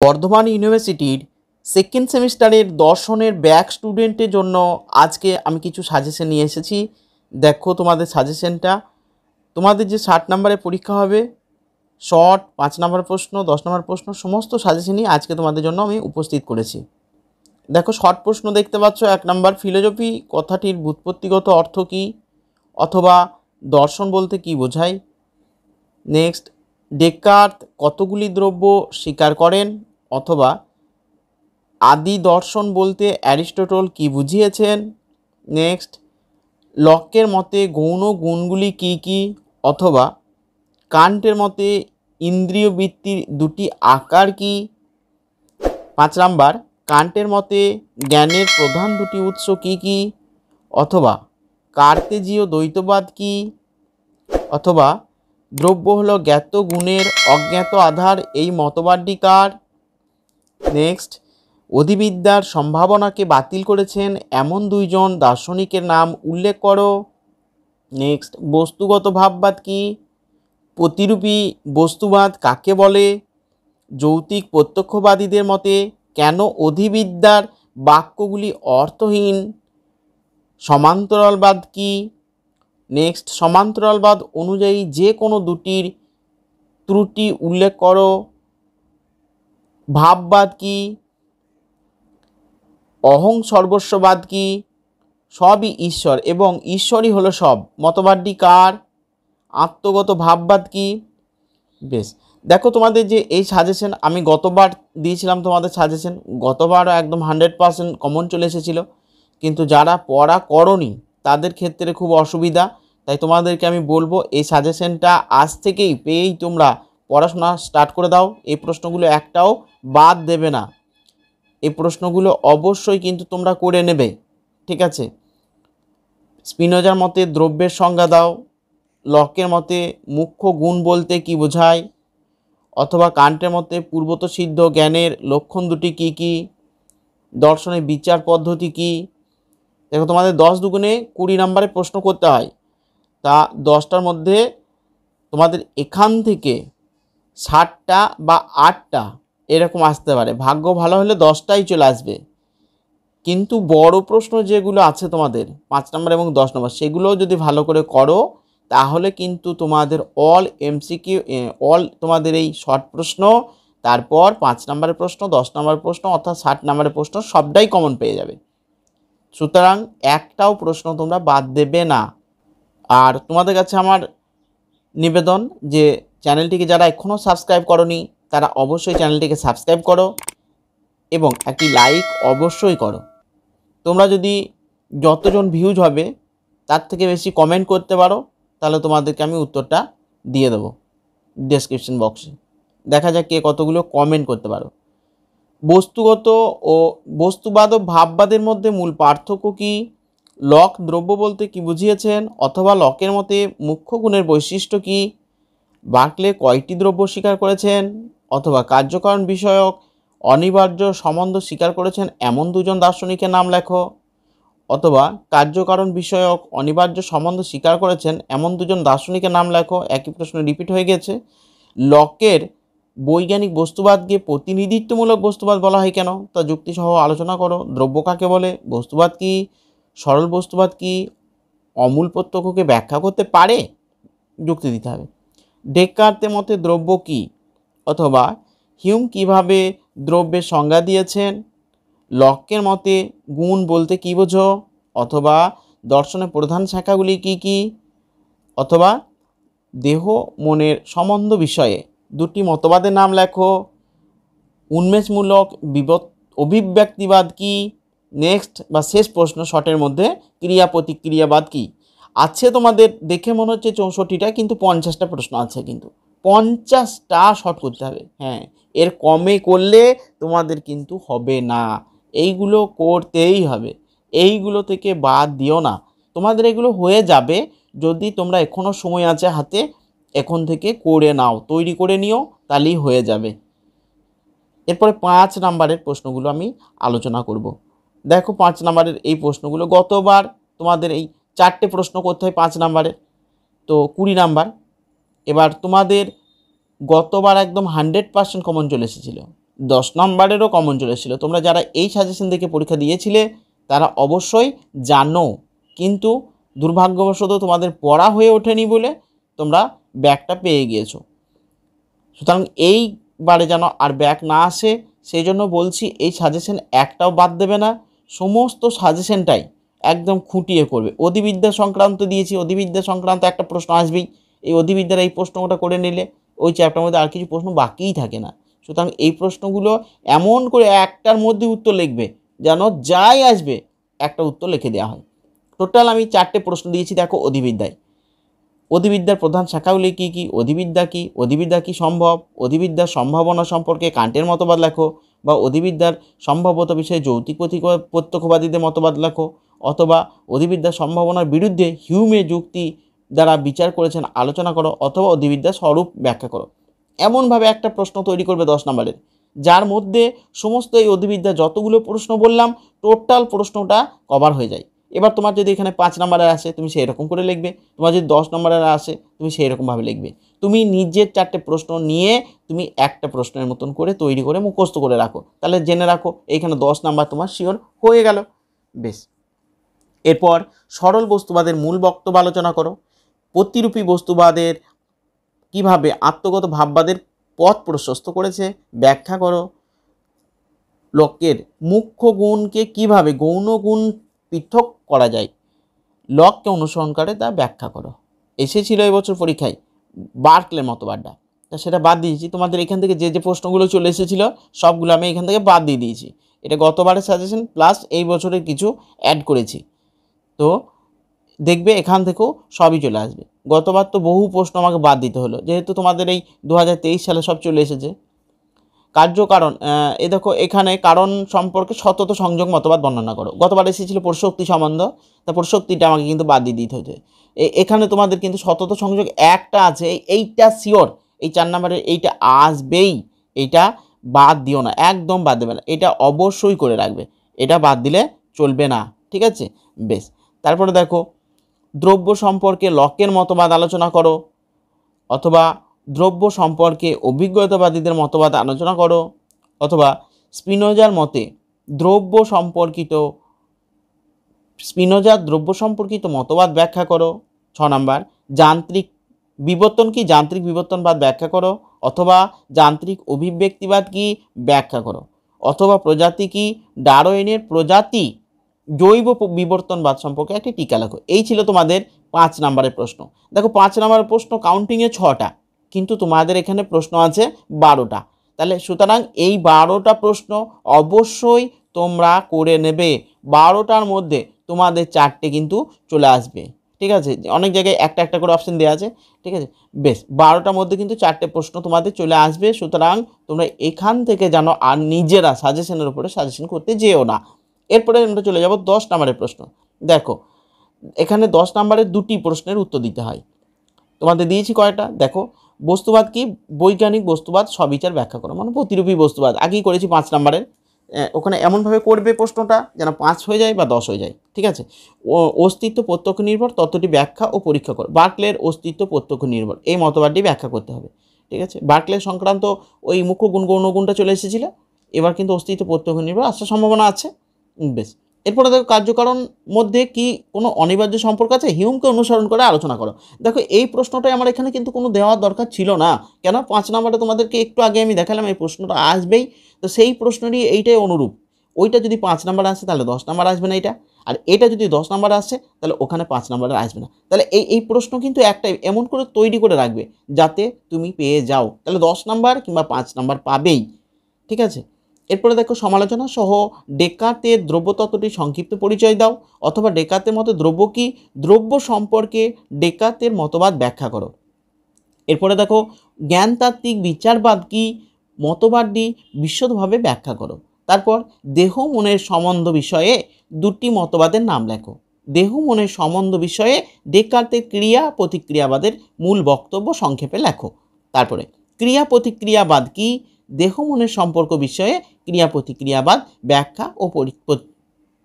বর্ধমান ইউনিভার্সিটির সেকেন্ড সেমিস্টারের দর্শনের ব্যাক স্টুডেন্টের জন্য আজকে আমি কিছু সাজেশন নিয়ে এসেছি। দেখো তোমাদের সাজেশনটা, তোমাদের যে 60 নম্বরের পরীক্ষা হবে, শর্ট 5 নম্বর প্রশ্ন, 10 নম্বর প্রশ্ন, সমস্ত সাজেশনই আজকে তোমাদের জন্য আমি উপস্থিত করেছি। দেখো শর্ট প্রশ্ন দেখতে পাচ্ছ। 1 নম্বর, ফিলোজফি কথাটির ব্যুৎপত্তিগত অর্থ কী অথবা দর্শন বলতে কী বোঝায়। নেক্সট, ডেকার্ত কতগুলি দ্রব্য স্বীকার করেন অথবা আদি দর্শন বলতে অ্যারিস্টটল কী বুঝিয়েছেন। নেক্সট, লকের মতে গৌণ গুণগুলি কী কী অথবা কান্টের মতে ইন্দ্রিয় বৃত্তির দুটি আকার কী। 5 নাম্বার, কান্টের মতে জ্ঞানের প্রধান দুটি উৎস কী কী অথবা কার্তেজীয় দ্বৈতবাদ কী অথবা দ্রব্য হলো জ্ঞাত গুণের অজ্ঞাত আধার, এই মতবাদটি কার। নেক্সট, অধিবিদ্যার সম্ভাবনাকে বাতিল করেছেন এমন দুইজন দার্শনিকের নাম উল্লেখ করো। নেক্সট, বস্তুগত ভাববাদ কি, প্রতিরূপী বস্তুবাদ কাকে বলে, যৌতিক প্রত্যক্ষবাদীদের মতে কেন অধিবিদ্যার বাক্যগুলি অর্থহীন, সমান্তরালবাদ কি। নেক্সট, সমান্তরালবাদ অনুযায়ী যে কোনো দুটির ত্রুটি উল্লেখ করো। ভাববাদ কি, অহং সর্বস্ববাদ কি, সবই ঈশ্বর এবং ঈশ্বরই হলো সব, মতবাদটি কার। আত্মগত ভাববাদ কি। বেশ, দেখো তোমাদের যে এই সাজেশন আমি গতবার দিয়েছিলাম, তোমাদের সাজেশন গতবারও একদম 100% কমন চলে এসেছিলো, কিন্তু যারা পড়া করনি তাদের ক্ষেত্রে খুব অসুবিধা। তাই তোমাদেরকে আমি বলবো এই সাজেশনটা আজ থেকেই পেয়েই তোমরা পড়াশোনা স্টার্ট করে দাও। এই প্রশ্নগুলো একটাও বাদ দেবে না, এই প্রশ্নগুলো অবশ্যই কিন্তু তোমরা করে নেবে, ঠিক আছে। স্পিনোজার মতে দ্রব্যের সংজ্ঞা দাও, লকের মতে মুখ্য গুণ বলতে কি বোঝায় অথবা কান্টের মতে পূর্বত সিদ্ধ জ্ঞানের লক্ষণ দুটি কি কি, দর্শনের বিচার পদ্ধতি কি। দেখো তোমাদের 10 দুগুণে 20 নম্বরে প্রশ্ন করতে হয়, তা 10টার মধ্যে তোমাদের এখান থেকে 60টা বা 8টা এরকম আসতে পারে, ভাগ্য ভালো হলে 10টাই চলে আসবে। কিন্তু বড় প্রশ্ন যেগুলো আছে তোমাদের 5 নম্বর এবং 10 নম্বর, সেগুলো যদি ভালো করে করো তাহলে কিন্তু তোমাদের অল এমসিকিউ, অল তোমাদের এই শর্ট প্রশ্ন, তারপর 5 নম্বরের প্রশ্ন, 10 নম্বরের প্রশ্ন অর্থাৎ 60 নম্বরের প্রশ্ন সবটাই কমন পেয়ে যাবে। সুতরাং একটাও প্রশ্ন তোমরা বাদ দেবে না। আর তোমাদের কাছে আমার নিবেদন যে চ্যানেলটিকে যারা এখনও সাবস্ক্রাইব করোনি তারা অবশ্যই চ্যানেলটিকে সাবস্ক্রাইব করো এবং একটি লাইক অবশ্যই করো। তোমরা যদি যতজন ভিউজ হবে তার থেকে বেশি কমেন্ট করতে পারো তাহলে তোমাদেরকে আমি উত্তরটা দিয়ে দেবো ডেসক্রিপশন বক্সে। দেখা যাক কে কতগুলো কমেন্ট করতে পারো। বস্তুগত ও বস্তুবাদ ও ভাববাদের মধ্যে মূল পার্থক্য কী, লক দ্রব্য বলতে কি বুঝিয়েছেন অথবা লকের মতে মুখ্য গুণের বৈশিষ্ট্য কী, বার্কলে কয়টি দ্রব্য স্বীকার করেছেন অথবা কার্যকারণ বিষয়ক অনিবার্য সম্বন্ধ স্বীকার করেছেন এমন দুজন দার্শনিকের নাম লেখো অথবা কার্যকারণ বিষয়ক অনিবার্য সম্বন্ধ স্বীকার করেছেন এমন দুজন দার্শনিকের নাম লেখো। একই প্রশ্ন রিপিট হয়ে গেছে। লকের বৈজ্ঞানিক বস্তুবাদকে প্রতিনিধিত্বমূলক বস্তুবাদ বলা হয় কেন, তা যুক্তিসহ আলোচনা করো। দ্রব্য কাকে বলে, বস্তুবাদ কি, সরল বস্তুবাদ কি, অমূল প্রত্যক্ষকে ব্যাখ্যা করতে পারে, যুক্তি দিতে হবে। ডেকার্তের মতে দ্রব্য কি অথবা হিউম কিভাবে দ্রব্যের সংজ্ঞা দিয়েছেন, লকের মতে গুণ বলতে কী বোঝো অথবা দর্শনের প্রধান শাখাগুলি কি কি অথবা দেহ মনের সম্বন্ধ বিষয়ে দুটি মতবাদের নাম লেখো। উন্মেষমূলক অভিব্যক্তিবাদ কি। নেক্সট বা শেষ প্রশ্ন শর্টের মধ্যে ক্রিয়া প্রতিক্রিয়াবাদ কি। আছে তোমাদের দেখে মনে হচ্ছে 64টা, কিন্তু 50টা প্রশ্ন আছে, কিন্তু 50টা শর্ট করতে হবে। হ্যাঁ, এর কমে করলে তোমাদের কিন্তু হবে না, এইগুলো করতেই হবে, এইগুলো থেকে বাদ দিও না। তোমাদের এগুলো হয়ে যাবে যদি তোমরা এখনও সময় আছে হাতে, এখন থেকে করে নাও, তৈরি করে নিও, তাহলেই হয়ে যাবে। এরপরে 5 নম্বরের প্রশ্নগুলো আমি আলোচনা করব। দেখো 5 নম্বরের এই প্রশ্নগুলো, গতবার তোমাদের এই 4টে প্রশ্ন করতে হয় 5 নম্বরের, তো 20 নাম্বার। এবার তোমাদের গতবার একদম 100% কমন চলে এসেছিলো, 10 নম্বরেরও কমন চলে এসেছিলো। তোমরা যারা এই সাজেশন দেখে পরীক্ষা দিয়েছিলে তারা অবশ্যই জানো, কিন্তু দুর্ভাগ্যবশত তোমাদের পড়া হয়ে ওঠেনি বলে তোমরা ব্যাকটা পেয়ে গিয়েছো। সুতরাং এইবারে যেন আর ব্যাক না আসে সেই জন্য বলছি, এই সাজেশন একটাও বাদ দেবে না, সমস্ত সাজেশনটাই একদম খুঁটিয়ে করবে। অধিবিদ্যা সংক্রান্ত দিয়েছি, অধিবিদ্যা সংক্রান্ত একটা প্রশ্ন আসবেই, এই অধিবিদ্যার এই প্রশ্নটা করে নিলে ওই চ্যাপ্টার মধ্যে আর কিছু প্রশ্ন বাকিই থাকে না। সুতরাং এই প্রশ্নগুলো এমন করে একটার মধ্যে উত্তর লিখবে যেন যাই আসবে একটা উত্তর লিখে দেওয়া হয়। টোটাল আমি 4টে প্রশ্ন দিয়েছি দেখো অধিবিদ্যায়। অধিবিদ্যার প্রধান শাখাগুলি কী কী, অধিবিদ্যা কী সম্ভব, অধিবিদ্যার সম্ভাবনা সম্পর্কে কান্টের মতবাদ লেখো, বা অধিবিদ্যার সম্ভাব্যতা বিষয়ে যৌক্তিক প্রত্যক্ষবাদীদের মতবাদ লেখো, অথবা অধিবিদ্যার সম্ভাবনার বিরুদ্ধে হিউমে যুক্তি দ্বারা বিচার করেছেন আলোচনা করো, অথবা অধিবিদ্যার স্বরূপ ব্যাখ্যা করো। এমনভাবে একটা প্রশ্ন তৈরি করবে 10 নম্বরের, যার মধ্যে সমস্ত এই অধিবিদ্যা যতগুলো প্রশ্ন বললাম টোটাল প্রশ্নটা কভার হয়ে যায়। এবার তোমার যদি এখানে 5 নম্বরের আসে তুমি সেই রকম করে লিখবে, তোমার যদি 10 নম্বরের আসে তুমি সেই রকমভাবে লিখবে। তুমি নিজের 4টে প্রশ্ন নিয়ে তুমি একটা প্রশ্নের মতন করে তৈরি করে মুখস্থ করে রাখো, তাহলে জেনে রাখো এইখানে 10 নম্বর তোমার শিওর হয়ে গেল। বেশ, এরপর সরল বস্তুবাদের মূল বক্তব্য আলোচনা করো, প্রতিরূপী বস্তুবাদের কিভাবে আত্মগত ভাববাদের পথ প্রশস্ত করেছে ব্যাখ্যা করো, লকের মুখ্য গুণকে কিভাবে গৌণ গুণ পৃথক করা যায় লককে অনুসরণ করে তা ব্যাখ্যা করো। এসেছিল এবছর পরীক্ষায় বার্কলের মতবাদটা, তা সেটা বাদ দিয়েছি। তোমাদের এখান থেকে যে যে প্রশ্নগুলো চলে এসেছিলো সবগুলো আমি এখান থেকে বাদ দিয়ে দিয়েছি। এটা গতবারের সাজেশন প্লাস এই বছরের কিছু অ্যাড করেছি, তো দেখবে এখান থেকেও সবই চলে আসবে। গতবার তো বহু প্রশ্ন আমাকে বাদ দিতে হলো, যেহেতু তোমাদের এই 2023 সালে সব চলে এসেছে। কার্যকারণ, এ দেখো এখানে কারণ সম্পর্কে সতত সংযোগ মতবাদ বর্ণনা করো। গতবার এসেছিল পরশক্তি সম্বন্ধ, তা পরশক্তিটা আমাকে কিন্তু বাদ দিয়ে দিতে হয়েছে। এখানে তোমাদের কিন্তু সতত সংযোগ একটা আছে, এইটা শিওর, এই 4 নম্বরের এইটা আসবেই, এইটা বাদ দিও না, একদম বাদ দেবে না, এটা অবশ্যই করে রাখবে, এটা বাদ দিলে চলবে না, ঠিক আছে। বেশ, তারপরে দেখো দ্রব্য সম্পর্কে লকের মতবাদ আলোচনা করো, অথবা দ্রব্য সম্পর্কে অভিজ্ঞতাবাদীদের মতবাদ আলোচনা করো, অথবা স্পিনোজার মতে স্পিনোজার দ্রব্য সম্পর্কিত মতবাদ ব্যাখ্যা করো। 6 নম্বর যান্ত্রিক বিবর্তন কি যান্ত্রিক বিবর্তনবাদ ব্যাখ্যা করো, অথবা যান্ত্রিক অভিব্যক্তিবাদ কি ব্যাখ্যা করো, অথবা প্রজাতি কি ডারউইনের প্রজাতি জৈব বিবর্তনবাদ সম্পর্কে একটি টিকা লেখো। এই ছিল তোমাদের 5 নম্বরের প্রশ্ন। দেখো 5 নম্বরের প্রশ্ন কাউন্টিংয়ে 6টা, কিন্তু তোমাদের এখানে প্রশ্ন আছে 12টা, তাহলে সুতরাং এই 12টা প্রশ্ন অবশ্যই তোমরা করে নেবে। 12টার মধ্যে তোমাদের 4টে কিন্তু চলে আসবে, ঠিক আছে। অনেক জায়গায় একটা একটা করে অপশন দেওয়া আছে, ঠিক আছে। বেশ, 12টার মধ্যে কিন্তু 4টে প্রশ্ন তোমাদের চলে আসবে। সুতরাং তোমরা এখান থেকে জানো আর নিজেরা সাজেশনের উপরে সাজেশন করতে যেও না। এরপরে আমরা চলে যাব 10 নম্বরের প্রশ্ন। দেখো এখানে 10 নম্বরের 2টি প্রশ্নের উত্তর দিতে হয়। তোমাদের দিয়েছি কয়টা, দেখো বস্তুবাদ কি বৈজ্ঞানিক বস্তুবাদ স্ববিচার ব্যাখ্যা করো, মানে প্রতিরূপী বস্তুবাদ আগেই করেছি 5 নম্বরের। ওখানে এমনভাবে করবে প্রশ্নটা যেন 5 হয়ে যায় বা 10 হয়ে যায়, ঠিক আছে। অস্তিত্ব প্রত্যক্ষ নির্ভর তত্ত্বটি ব্যাখ্যা ও পরীক্ষা করো, বার্কলের অস্তিত্ব প্রত্যক্ষ নির্ভর এই মতবাদটি ব্যাখ্যা করতে হবে, ঠিক আছে। বার্কলের সংক্রান্ত ওই মুখ্য গুণ গৌণ গুণটা চলে এসেছিল, এবার কিন্তু অস্তিত্ব প্রত্যক্ষ নির্ভর আসার সম্ভাবনা আছে। বেশ, এরপরে দেখো কার্যকারণ মধ্যে কি কোনো অনিবার্য সম্পর্ক আছে, হিউমকে অনুসরণ করে আলোচনা করো। দেখো এই প্রশ্নটাই আমার এখানে কিন্তু কোনো দেওয়ার দরকার ছিল না, কেন 5 নম্বরে তোমাদেরকে একটু আগে আমি দেখালাম এই প্রশ্নটা আসবেই, তো সেই প্রশ্নেরই এইটাই অনুরূপ। ওইটা যদি 5 নম্বর আসে তাহলে 10 নম্বর আসবে না এটা, আর এটা যদি 10 নম্বর আসে তাহলে ওখানে 5 নম্বরে আসবে না। তাহলে এই প্রশ্ন কিন্তু একটাই এমন করে তৈরি করে রাখবে যাতে তুমি পেয়ে যাও, তাহলে 10 নম্বর কিংবা 5 নম্বর পাবেই, ঠিক আছে। এরপরে দেখো সমালোচনা সহ ডেকার্তের দ্রব্যতত্ত্বটি সংক্ষিপ্ত পরিচয় দাও, অথবা ডেকার্তের মতে দ্রব্য কি দ্রব্য সম্পর্কে ডেকার্তের মতবাদ ব্যাখ্যা করো। এরপরে দেখো জ্ঞানতাত্ত্বিক বিচারবাদ কি মতবাদটি বিশদভাবে ব্যাখ্যা করো। তারপর দেহ মনের সম্বন্ধ বিষয়ে 2টি মতবাদের নাম লেখো। দেহ মনের সম্বন্ধ বিষয়ে ডেকার্তের ক্রিয়া প্রতিক্রিয়াবাদের মূল বক্তব্য সংক্ষেপে লেখো। তারপরে ক্রিয়া প্রতিক্রিয়াবাদ কি দেহ মনের সম্পর্ক বিষয়ে ক্রিয়া প্রতিক্রিয়াবাদ ব্যাখ্যা ও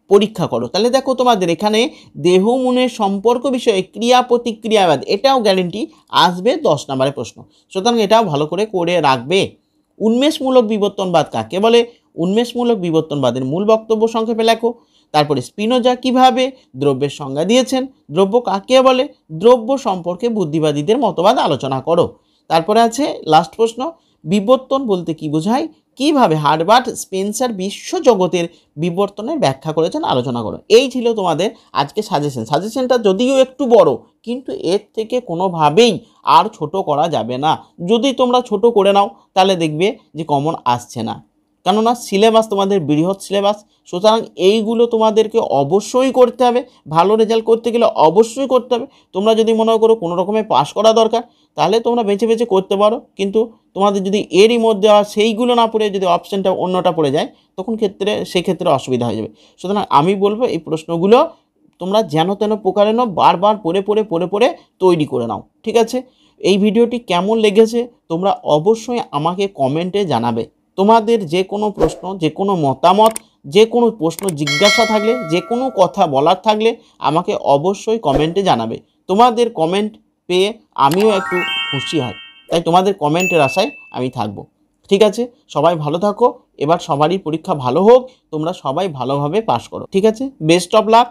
পরীক্ষা করো। তাহলে দেখো তোমাদের এখানে দেহ মনের সম্পর্ক বিষয়ে ক্রিয়া প্রতিক্রিয়াবাদ এটাও গ্যারেন্টি আসবে 10 নম্বরের প্রশ্ন, সুতরাং এটাও ভালো করে রাখবে। উন্মেষমূলক বিবর্তনবাদ কাকে বলে? উন্মেষমূলক বিবর্তনবাদের মূল বক্তব্য সংক্ষেপে লেখো। তারপরে স্পিনোজা কিভাবে দ্রব্যের সংজ্ঞা দিয়েছেন? দ্রব্য কাকে বলে? দ্রব্য সম্পর্কে বুদ্ধিবাদীদের মতবাদ আলোচনা করো। তারপরে আছে লাস্ট প্রশ্ন, বিবর্তন বলতে কি বোঝায়? কিভাবে হার্বার্ট স্পেন্সার বিশ্বজগতের বিবর্তনের ব্যাখ্যা করেছেন আলোচনা করো। এই ছিল তোমাদের আজকে সাজেশনটা যদিও একটু বড়, কিন্তু এর থেকে কোনোভাবেই আর ছোট করা যাবে না। যদি তোমরা ছোট করে নাও তাহলে দেখবে যে কমন আসছে না, কেননা সিলেবাস তোমাদের বৃহৎ সিলেবাস। সুতরাং এইগুলো তোমাদেরকে অবশ্যই করতে হবে, ভালো রেজাল্ট করতে গেলে অবশ্যই করতে হবে। তোমরা যদি মনে করো কোনো রকমে পাস করা দরকার, তাহলে তোমরা বেছে বেছে করতে পারো, কিন্তু তোমাদের যদি এরই মধ্যে সেইগুলো না পড়ে যদি অপশানটা অন্যটা পড়ে যায়, তখন সেক্ষেত্রে অসুবিধা হয়ে যাবে। সুতরাং আমি বলবো এই প্রশ্নগুলো তোমরা যেন তেন প্রকারে নাও, বারবার পড়ে তৈরি করে নাও, ঠিক আছে? এই ভিডিওটি কেমন লেগেছে তোমরা অবশ্যই আমাকে কমেন্টে জানাবে। তোমাদের যে কোনো প্রশ্ন, যে কোনো মতামত, যে কোনো প্রশ্ন জিজ্ঞাসা থাকলে, যে কোনো কথা বলার থাকলে আমাকে অবশ্যই কমেন্টে জানাবে। তোমাদের কমেন্ট পেয়ে আমিও একটু খুশি হই, তাই তোমাদের কমেন্টের আশায় আমি থাকবো। ঠিক আছে, সবাই ভালো থাকো। এবার সবারই পরীক্ষা ভালো হোক, তোমরা সবাই ভালোভাবে পাস করো। ঠিক আছে, বেস্ট অফ লাক।